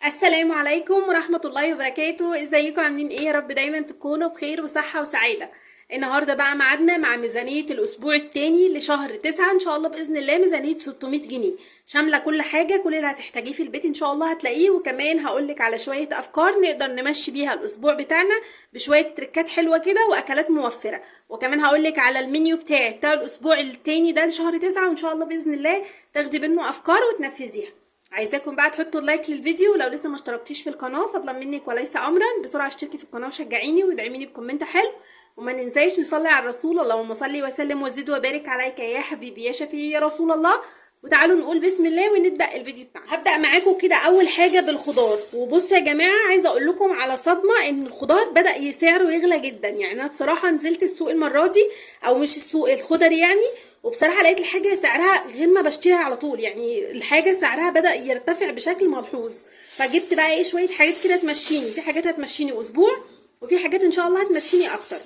السلام عليكم ورحمة الله وبركاته. ازيكم عاملين ايه؟ يا رب دايما تكونوا بخير وصحة وسعادة. النهاردة بقى ميعادنا مع ميزانية الاسبوع التاني لشهر 9 ان شاء الله باذن الله. ميزانية 600 جنيه شاملة كل حاجة، كل اللي هتحتاجيه في البيت ان شاء الله هتلاقيه. وكمان هقولك على شوية افكار نقدر نمشي بيها الاسبوع بتاعنا بشوية تريكات حلوة كده واكلات موفرة. وكمان هقولك على المنيو بتاع الاسبوع التاني ده لشهر 9، وان شاء الله باذن الله تاخدي منه افكار وتنفذيها. عايزاكم بقى تحطوا اللايك للفيديو، ولو لسه ما اشتركتيش في القناه فضلا منك وليس امرا بسرعه اشتركي في القناه وشجعيني وادعميني بكومنت حلو. وما ننساش نصلي على الرسول، اللهم صل وسلم وزد وبارك عليك يا حبيبي يا شفيعي يا رسول الله. وتعالوا نقول بسم الله ونبدا الفيديو بتاعنا. هبدا معاكم كده اول حاجه بالخضار. وبصوا يا جماعه، عايزه اقول لكم على صدمه ان الخضار بدا سعره يغلى جدا. يعني انا بصراحه نزلت السوق المره دي، او مش السوق الخضري يعني، وبصراحه لقيت الحاجه سعرها غير ما بشتريها على طول. يعني الحاجه سعرها بدا يرتفع بشكل ملحوظ. فجبت بقى شويه حاجات كده تمشيني، في حاجات هتمشيني اسبوع وفي حاجات ان شاء الله هتمشيني اكتر.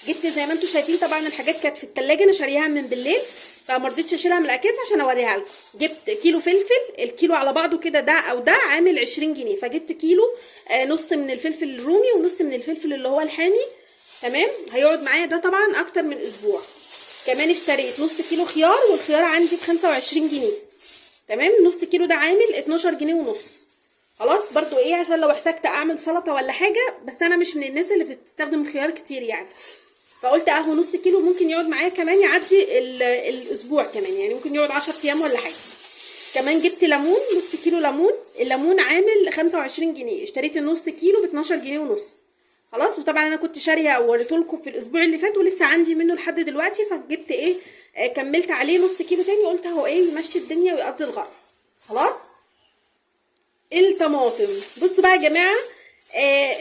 جبت زي ما انتم شايفين، طبعا الحاجات كانت في التلاجة انا شاريها من بالليل فمرضتش اشيلها من الاكياس عشان اوريها لكم. جبت كيلو فلفل، الكيلو على بعضه كده ده او ده عامل 20 جنيه. فجبت كيلو نص من الفلفل الرومي ونص من الفلفل اللي هو الحامي. تمام، هيقعد معايا ده طبعا اكتر من اسبوع. كمان اشتريت نص كيلو خيار، والخيار عندي ب 25 جنيه. تمام، نص كيلو ده عامل 12 جنيه ونص. خلاص برضو عشان لو احتجت اعمل سلطه ولا حاجه، بس انا مش من الناس اللي بتستخدم الخيار كتير يعني. فقلت اهو نص كيلو ممكن يقعد معايا كمان يعدي الاسبوع كمان، يعني ممكن يقعد 10 ايام ولا حاجه. كمان جبت ليمون، نص كيلو ليمون. الليمون عامل 25 جنيه، اشتريت النص كيلو ب 12 جنيه ونص. خلاص، وطبعا انا كنت شاريه ووريته في الاسبوع اللي فات ولسه عندي منه لحد دلوقتي. فجبت كملت عليه نص كيلو تاني، قلت اهو يمشي الدنيا ويقضي الغرض. خلاص. الطماطم، بصوا بقى يا جماعه،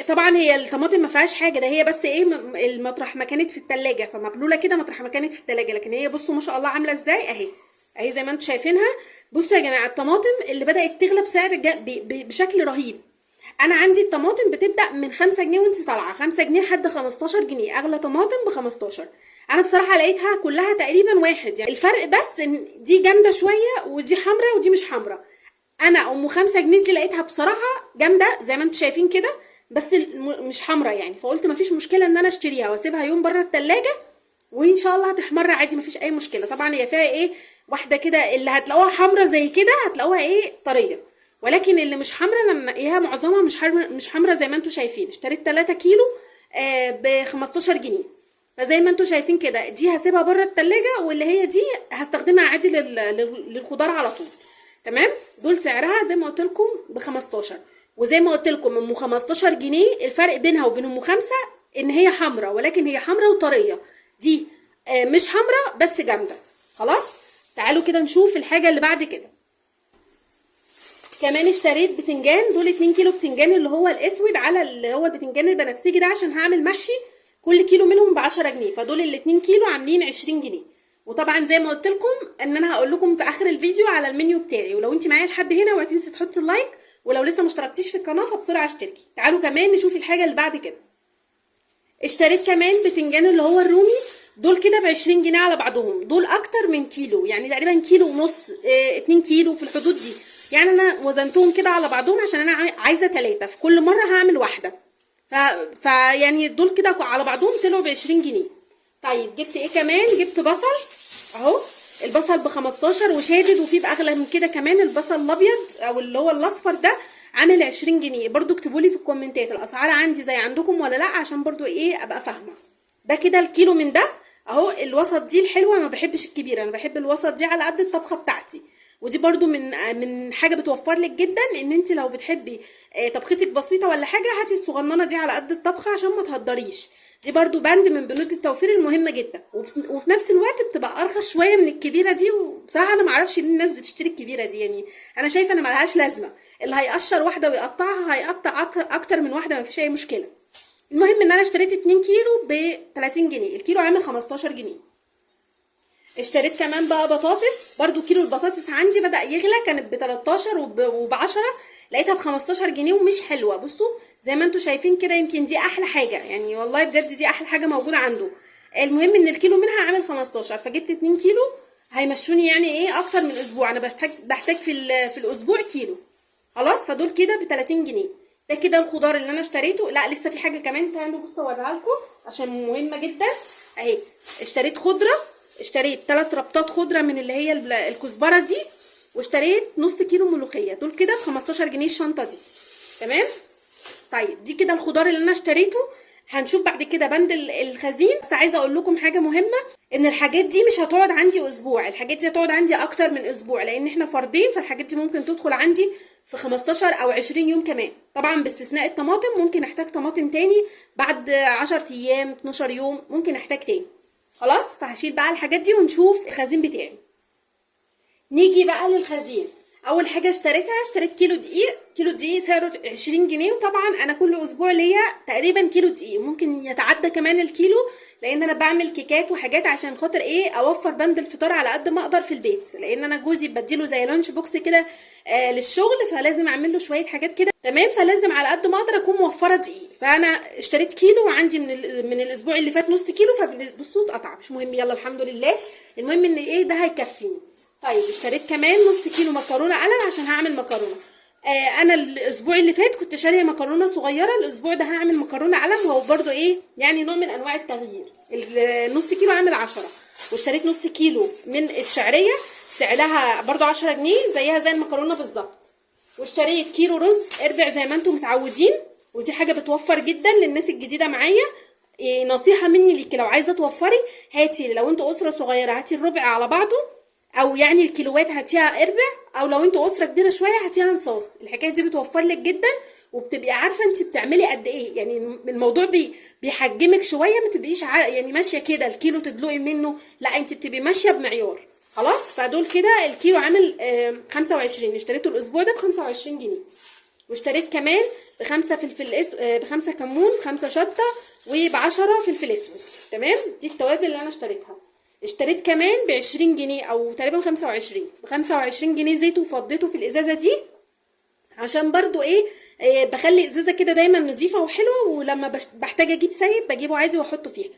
طبعا هي الطماطم ما فيهاش حاجه، ده هي بس المطرح ما كانت في التلاجة فمبلوله كده مطرح ما كانت في التلاجة. لكن هي بصوا ما شاء الله عامله ازاي اهي زي ما انتم شايفينها. بصوا يا جماعه، الطماطم اللي بدات تغلى بسعر بشكل رهيب. انا عندي الطماطم بتبدا من 5 جنيه وانت طالعه 5 جنيه لحد 15 جنيه، اغلى طماطم ب 15. انا بصراحه لقيتها كلها تقريبا واحد، يعني الفرق بس ان دي جامده شويه ودي حمراء ودي مش حمراء. انا 5 جنيه دي لقيتها بصراحه جامده زي ما انتم شايفين كده، بس مش حمراء يعني. فقلت مفيش مشكله ان انا اشتريها واسيبها يوم بره التلاجة، وان شاء الله هتحمر عادي مفيش اي مشكله. طبعا هي فيها واحده كده اللي هتلاقوها حمراء زي كده هتلاقوها طريه، ولكن اللي مش حمراء انا منقيها معظمها مش حمراء زي ما انتم شايفين. اشتريت 3 كيلو ب 15 جنيه. فزي ما انتم شايفين كده دي هسيبها بره التلاجة، واللي هي دي هستخدمها عادي للخضار على طول. تمام، دول سعرها زي ما قلت لكم ب 15. وزي ما قلت لكم ام 15 جنيه الفرق بينها وبين ام 5 ان هي حمراء، ولكن هي حمراء وطريه. دي مش حمراء بس جامده. خلاص، تعالوا كده نشوف الحاجه اللي بعد كده. كمان اشتريت بتنجان، دول 2 كيلو بتنجان اللي هو الاسود على اللي هو البتنجان البنفسجي ده، عشان هعمل محشي. كل كيلو منهم ب 10 جنيه، فدول ال 2 كيلو عاملين 20 جنيه. وطبعا زي ما قلت لكم ان انا هقول لكم في اخر الفيديو على المنيو بتاعي. ولو انت معايا لحد هنا اوعي تنسي تحطي اللايك، ولو لسه مشتركتيش في القناه فبسرعه اشتركي. تعالوا كمان نشوف الحاجه اللي بعد كده. اشتريت كمان بتنجان اللي هو الرومي، دول كده ب 20 جنيه على بعضهم. دول اكتر من كيلو، يعني تقريبا كيلو ونص 2 كيلو في الحدود دي. يعني انا وزنتهم كده على بعضهم عشان انا عايزه 3 في كل مره هعمل واحده. يعني دول كده على بعضهم طلعوا ب 20 جنيه. طيب جبت كمان؟ جبت بصل اهو. البصل ب 15 وشادد، وفي باغلى من كده كمان البصل الابيض او اللي هو الاصفر ده عامل 20 جنيه. برضو اكتبوا لي في الكومنتات الاسعار عندي زي عندكم ولا لا، عشان برضو ابقى فاهمه. ده كده الكيلو من ده اهو. الوسط دي الحلوه، انا ما بحبش الكبيره، انا بحب الوسط دي على قد الطبخه بتاعتي. ودي برضو من حاجه بتوفر لك جدا، ان انت لو بتحبي طبختك بسيطه ولا حاجه هاتي الصغننه دي على قد الطبخه عشان ما تهدريش. دي برضو بند من بنود التوفير المهمه جدا، وفي نفس الوقت بتبقى ارخص شويه من الكبيره دي. وبصراحه انا معرفش ليه الناس بتشتري الكبيره دي، يعني انا شايفه ان ملهاش لازمه. اللي هيقشر واحده ويقطعها هيقطع اكتر من واحده، مفيش اي مشكله. المهم ان انا اشتريت 2 كيلو ب 30 جنيه، الكيلو عامل 15 جنيه. اشتريت كمان بقى بطاطس، برضو كيلو البطاطس عندي بدأ يغلى، كانت ب 13 وب 10 لقيتها ب 15 جنيه ومش حلوه. بصوا زي ما انتم شايفين كده، يمكن دي احلى حاجه، يعني والله بجد دي احلى حاجه موجوده عنده. المهم ان الكيلو منها عامل 15، فجبت 2 كيلو هيمشوني يعني اكتر من اسبوع. انا بحتاج في الاسبوع كيلو. خلاص، فدول كده ب 30 جنيه. ده كده الخضار اللي انا اشتريته. لا لسه في حاجه كمان، تعالوا بصوا اوريها لكم عشان مهمه جدا اهي. اشتريت خضره، اشتريت 3 ربطات خضره من اللي هي الكزبره دي، واشتريت نص كيلو ملوخيه. دول كده ب 15 جنيه الشنطه دي. تمام. طيب دي كده الخضار اللي انا اشتريته. هنشوف بعد كده بند الخزين. بس عايزه اقول لكم حاجه مهمه، ان الحاجات دي مش هتقعد عندي اسبوع، الحاجات دي هتقعد عندي اكتر من اسبوع، لان احنا فردين، فالحاجات دي ممكن تدخل عندي في 15 او 20 يوم كمان، طبعا باستثناء الطماطم. ممكن احتاج طماطم تاني بعد 10 ايام 12 يوم، ممكن احتاج تاني. خلاص، فهشيل بقى الحاجات دي ونشوف الخزين بتاعي. نيجي بقى للخزين. اول حاجه اشتريت كيلو دقيق. كيلو دقيق سعره 20 جنيه، وطبعا انا كل اسبوع ليا تقريبا كيلو دقيق، ممكن يتعدى كمان الكيلو، لان انا بعمل كيكات وحاجات عشان خاطر ايه، اوفر بند الفطار على قد ما اقدر في البيت، لان انا جوزي بديله زي لانش بوكس كده للشغل، فلازم اعمل له شويه حاجات كده. تمام، فلازم على قد ما اقدر اكون موفره دقيق. فانا اشتريت كيلو، وعندي من الاسبوع اللي فات نص كيلو، فبصوا اتقطع، مش مهم، يلا الحمد لله. المهم ان ايه، ده هيكفيني. طيب اشتريت كمان نص كيلو مكرونه قلم عشان هعمل مكرونه. انا الاسبوع اللي فات كنت شاريه مكرونه صغيره، الاسبوع ده هعمل مكرونه قلم، وهو برده ايه يعني نوع من انواع التغيير. النص كيلو عامل 10. واشتريت نص كيلو من الشعريه، سعرها برده 10 جنيه، زيها زي المكرونه بالظبط. واشتريت كيلو رز اربع زي ما انتم متعودين، ودي حاجه بتوفر جدا للناس الجديده معايا. نصيحه مني ليكي، لو عايزه توفري هاتي، لو انتوا اسره صغيره هاتي الربع على بعضه، او يعني الكيلوات هاتيها اربع، او لو انتوا اسره كبيره شويه هاتيها نصاص. الحكايه دي بتوفر لك جدا، وبتبقي عارفه انت بتعملي قد ايه، يعني الموضوع بيحجمك شويه، ما تبقيش يعني ماشيه كده الكيلو تدلقي منه، لا انت بتبقي ماشيه بمعيار. خلاص، فدول كده الكيلو عامل 25. اشتريته الاسبوع ده ب 25 جنيه. واشتريت كمان بخمسة فلفل بخمسة كمون، 5 شطه، وب10 فلفل اسود. تمام، دي التوابل اللي انا اشتريتها. اشتريت كمان ب20 جنيه او تقريبا 25، ب25 جنيه زيت، وفضيته في الازازه دي، عشان برضو ايه، بخلي ازازه كده دايما نظيفه وحلوه، ولما بحتاج اجيب سايب بجيبه عادي واحطه فيها.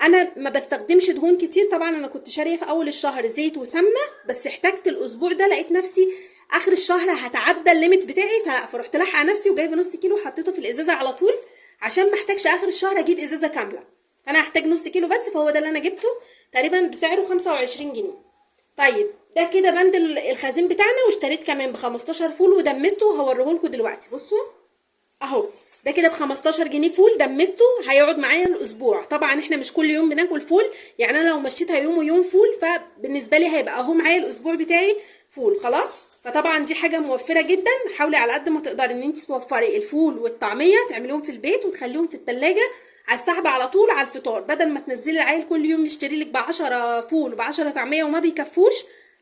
انا ما بستخدمش دهون كتير، طبعا انا كنت شاريه في اول الشهر زيت وسمنه، بس احتجت الاسبوع ده لقيت نفسي اخر الشهر هتعدى الليميت بتاعي، فرحت لاحقه نفسي وجايبه نص كيلو حطيته في الازازه على طول، عشان ما احتاجش اخر الشهر اجيب ازازه كامله. انا هحتاج نص كيلو بس، فهو ده اللي انا جبته تقريبا بسعره 25 جنيه. طيب ده كده بند الخزين بتاعنا. واشتريت كمان ب15 فول ودمسته، وهوريهولكوا دلوقتي. بصوا اهو، ده كده ب15 جنيه فول دمسته، هيقعد معايا الاسبوع. طبعا احنا مش كل يوم بناكل فول، يعني انا لو مشيتها يوم ويوم فول، فبالنسبه لي هيبقى اهو معايا الاسبوع بتاعي فول. خلاص، فطبعا دي حاجه موفره جدا. حاولي على قد ما تقدري ان انت توفري الفول والطعميه، تعمليهم في البيت وتخليهم في التلاجة على السحب على طول على الفطار، بدل ما تنزلي العيل كل يوم يشتري لك ب10 فول وب10 طعميه وما بيكفوش.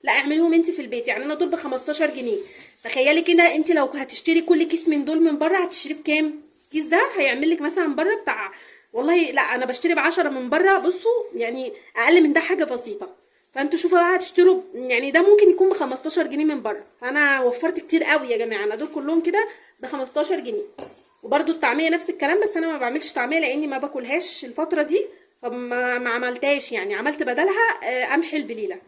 لا اعمليهم انت في البيت. يعني انا دول ب15 جنيه. تخيلي كده، انت لو هتشتري كل كيس من دول من بره هتشتري بكام؟ الكيس ده هيعمل لك مثلا بره بتاع، والله لا انا بشتري ب10 من بره، بصوا يعني اقل من ده حاجه بسيطه. فانتوا شوفوا بقى هتشتروا، يعني ده ممكن يكون ب15 جنيه من بره، فانا وفرت كتير قوي يا جماعه. انا دول كلهم كده ب15 جنيه. وبرده الطعميه نفس الكلام، بس انا ما بعملش طعميه لاني ما باكلهاش الفتره دي، فما عملتهاش، يعني عملت بدلها قمح البليله.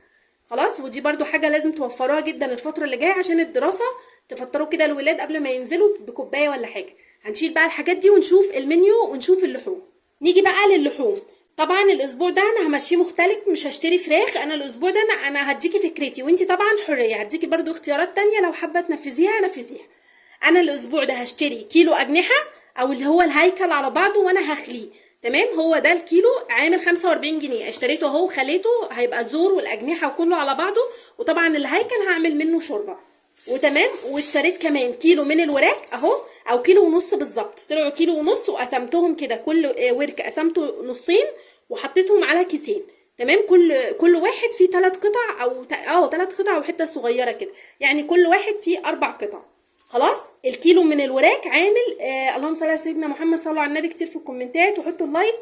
خلاص، ودي برضو حاجه لازم توفروها جدا الفتره اللي جايه عشان الدراسه، تفطروا كده الولاد قبل ما ينزلوا بكوبايه ولا حاجه. هنشيل بقى الحاجات دي ونشوف المنيو ونشوف اللحوم. نيجي بقى للحوم. طبعا الاسبوع ده انا همشيه مختلف، مش هشتري فراخ. انا الاسبوع ده انا هديكي فكرتي، وانتي طبعا حريه، هديكي برضو اختيارات تانية لو حابه تنفذيها نفذيها. انا الاسبوع ده هشتري كيلو اجنحه، او اللي هو الهيكل على بعضه، وانا هخليه. تمام، هو ده الكيلو عامل 45 جنيه. اشتريته اهو وخليته، هيبقى الزور والاجنحه وكله على بعضه، وطبعا الهيكل هعمل منه شوربه. وتمام، واشتريت كمان كيلو من الوراك اهو، او كيلو ونص بالظبط، طلعوا كيلو ونص، وقسمتهم كده، كل ورك قسمته نصين وحطيتهم على كيسين. تمام، كل واحد فيه 3 قطع، او 3 قطع وحته صغيره كده، يعني كل واحد فيه 4 قطع. خلاص، الكيلو من الوراك عامل اللهم صل على سيدنا محمد، صلوا على النبي كتير في الكومنتات وحطوا اللايك.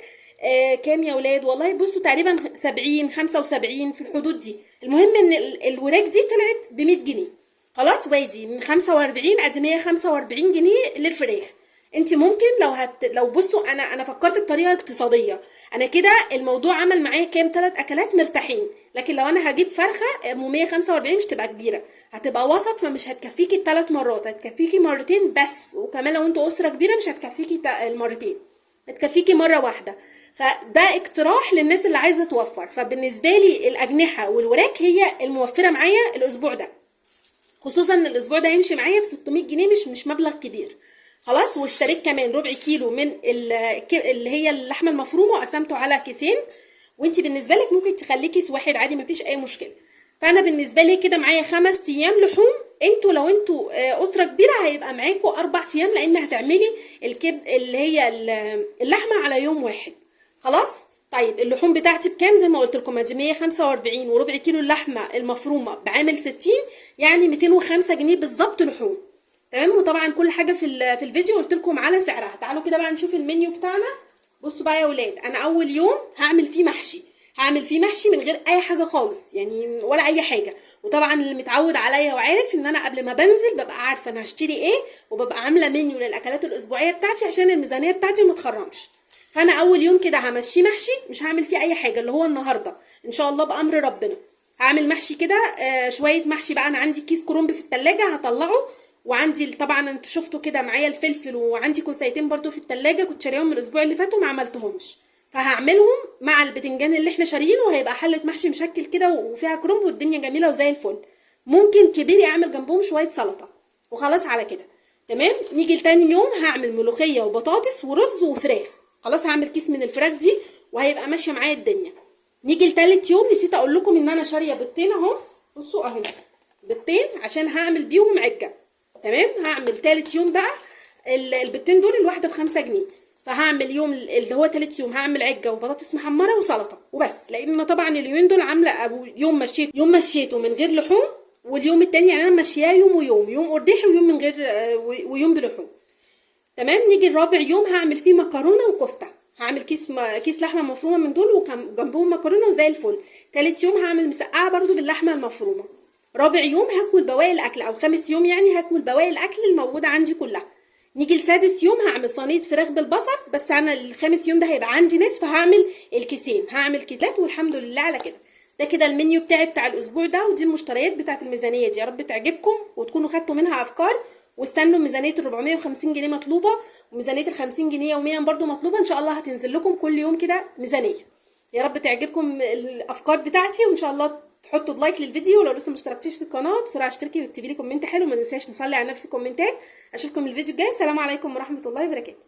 كام يا ولاد؟ والله بصوا تقريبا 70 75 في الحدود دي. المهم ان الوراك دي طلعت ب 100 جنيه. خلاص، وادي من 45 ادي 145 جنيه للفراخ. انت ممكن لو بصوا، انا فكرت بطريقه اقتصاديه. انا كده الموضوع عمل معايا كام 3 اكلات مرتاحين. لكن لو انا هجيب فرخه ام 145 مش تبقى كبيره، هتبقى وسط، فمش هتكفيكي ال3 مرات، هتكفيكي مرتين بس. وكمان لو انتوا اسره كبيره مش هتكفيكي المرتين، هتكفيكي مره واحده. فده اقتراح للناس اللي عايزه توفر. فبالنسبه لي الاجنحه والوراك هي الموفره معايا الاسبوع ده، خصوصا ان الاسبوع ده هيمشي معايا ب 600 جنيه، مش مبلغ كبير. خلاص. واشتريت كمان ربع كيلو من اللي هي اللحمه المفرومه، وقسمته على كيسين. وانت بالنسبه لك ممكن تخليه كيس واحد عادي، مفيش اي مشكله. فانا بالنسبه لي كده معايا 5 ايام لحوم. انتوا لو انتوا اسره كبيره هيبقى معاكم 4 ايام، لان هتعملي اللي هي اللحمه على يوم واحد. خلاص. طيب اللحوم بتاعتي بكام؟ زي ما قلت لكم ادي 145، وربع كيلو اللحمه المفرومه بعامل 60، يعني 205 جنيه بالظبط لحوم. تمام. وطبعا كل حاجه في الفيديو قلت لكم على سعرها. تعالوا كده بقى نشوف المنيو بتاعنا. بصوا بقى يا ولاد، انا اول يوم هعمل فيه محشي. هعمل فيه محشي من غير اي حاجه خالص، يعني ولا اي حاجه. وطبعا اللي متعود عليا وعارف ان انا قبل ما بنزل ببقى عارفه انا هشتري ايه، وببقى عامله منيو للاكلات الاسبوعيه بتاعتي عشان الميزانيه بتاعتي ما تخرمش. فانا اول يوم كده همشيه محشي، مش هعمل فيه اي حاجه، اللي هو النهارده ان شاء الله بامر ربنا هعمل محشي كده. شويه محشي بقى. انا عندي كيس كرنب في التلاجة هطلعه، وعندي طبعا انتوا شفتوا كده معايا الفلفل، وعندي كوسيتين برضو في التلاجة كنت شاريهم من الاسبوع اللي فات وما عملتهمش، فهعملهم مع البتنجان اللي احنا شاريينه، وهيبقى حله محشي مشكل كده وفيها كرنب والدنيا جميله وزي الفل. ممكن كبيري اعمل جنبهم شويه سلطه، وخلاص على كده. تمام. نيجي لتاني يوم هعمل ملوخيه وبطاطس ورز وفراخ. خلاص هعمل كيس من الفراخ دي وهيبقى ماشيه معايا الدنيا. نيجي لتالت يوم، نسيت اقول لكم ان انا شاريه بيضتين اهو. بصوا اهو بيضتين عشان هعمل بيهم عجه. تمام. هعمل تالت يوم بقى البيضتين دول الواحده ب5 جنيه. فهعمل يوم اللي هو تالت يوم هعمل عجه وبطاطس محمره وسلطه وبس، لان انا طبعا اليومين دول عامله ابو يوم مشيته من غير لحوم، واليوم التاني يعني انا ماشياه يوم ويوم، يوم قرداحي ويوم من غير ويوم بلحوم. تمام. نيجي الرابع يوم هعمل فيه مكرونه وكفته. هعمل كيس لحمه مفرومه من دول وجنبهم مكرونه وزي الفل. تالت يوم هعمل مسقعه برضو باللحمه المفرومه. رابع يوم هاكل بواقي الاكل، او خامس يوم يعني هاكل بواقي الاكل الموجوده عندي كلها. نيجي لسادس يوم هعمل صينيه فراخ بالبصل، بس انا الخامس يوم ده هيبقى عندي ناس، فهعمل الكيسين، هعمل كيسات. والحمد لله على كده. ده كده المنيو بتاعي بتاع الاسبوع ده، ودي المشتريات بتاعت الميزانيه دي. يا رب تعجبكم وتكونوا خدتوا منها افكار. واستنوا ميزانيه ال 450 جنيه مطلوبه، وميزانيه ال 50 جنيه يوميا برضو مطلوبه. ان شاء الله هتنزل لكم كل يوم كده ميزانيه. يا رب تعجبكم الافكار بتاعتي، وان شاء الله تحطوا لايك للفيديو. ولو لسه ما اشتركتيش في القناه بسرعه اشتركي واكتبي لي كومنت حلو. ما ننساش نصلي على النبي في الكومنتات. اشوفكم الفيديو الجاي. السلام عليكم ورحمه الله وبركاته.